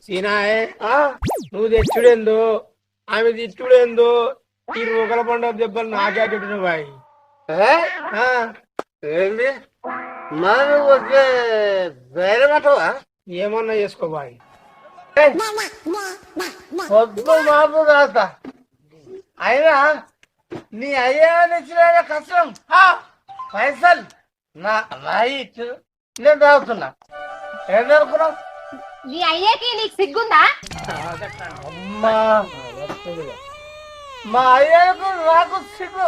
Sinai నువ్వు తెచ్చుడేందో ఆమె తిట్టుడేందో ఈ రోగల పండుగ దెబ్బలు నాకే చుట్టిన బాయ్ ఏంటి మనం వచ్చే వేరే మాటవా ఏమన్నా చేసుకో బాయ్ పొద్దు మాపు కాస్త అయినా నీ అయ్యాని ఇచ్చిన కష్టం పైసలు నా ఇచ్చు నేను తాగుతున్నా ఏం జరుగుతున్నావు నీ అయ్యేకి నీకు సిగ్గుందా? అమ్మా మా అయ్యకు నాకు సిగ్గు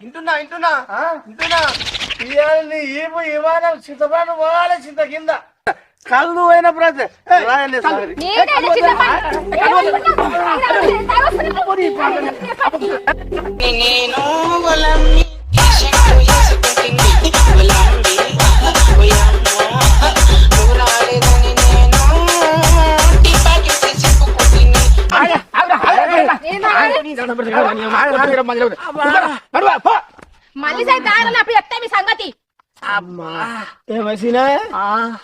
ఇంటున్నా ఇంటున్నా ఇంటున్నా ఇవాళ నీ ఈపు విమానం చింతపండు పోవాలి చింత కింద కళ్ళు పోయినప్పుడు అయితే నీకైనా చిన్నపాటి- నేను గులాంని కేశంకు వేసుకుంటుంది గులాంబి ఓయమ్మో నువ్వు రాలేదని నేను టిపాకి చెప్పుకుంటుంది మళ్ళీ సై దారులు చెప్తా మీ సంగతి. ఏమసినా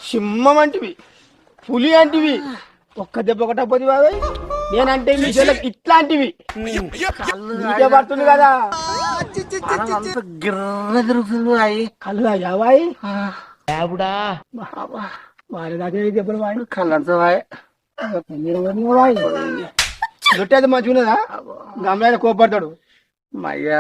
సింహం అంటివి పులి అంటివి ఒక్క దెబ్బ ఒకటపోతే బాబాయ్ నేనంటే మీ చెల్లెకి ఇట్లాంటివి నీకే పడుతుంది కదా అంత గిర్ర తిరుగుతుంది అయ్యి కళ్ళు బాయ్ వారి దాకా దెబ్బలు బాయ్ కళ్ళంతా బాయ్ బాయ్ దొట్టేది మంచిగా ఉన్నదా గమ్మైన కోపడతాడు మయ్యా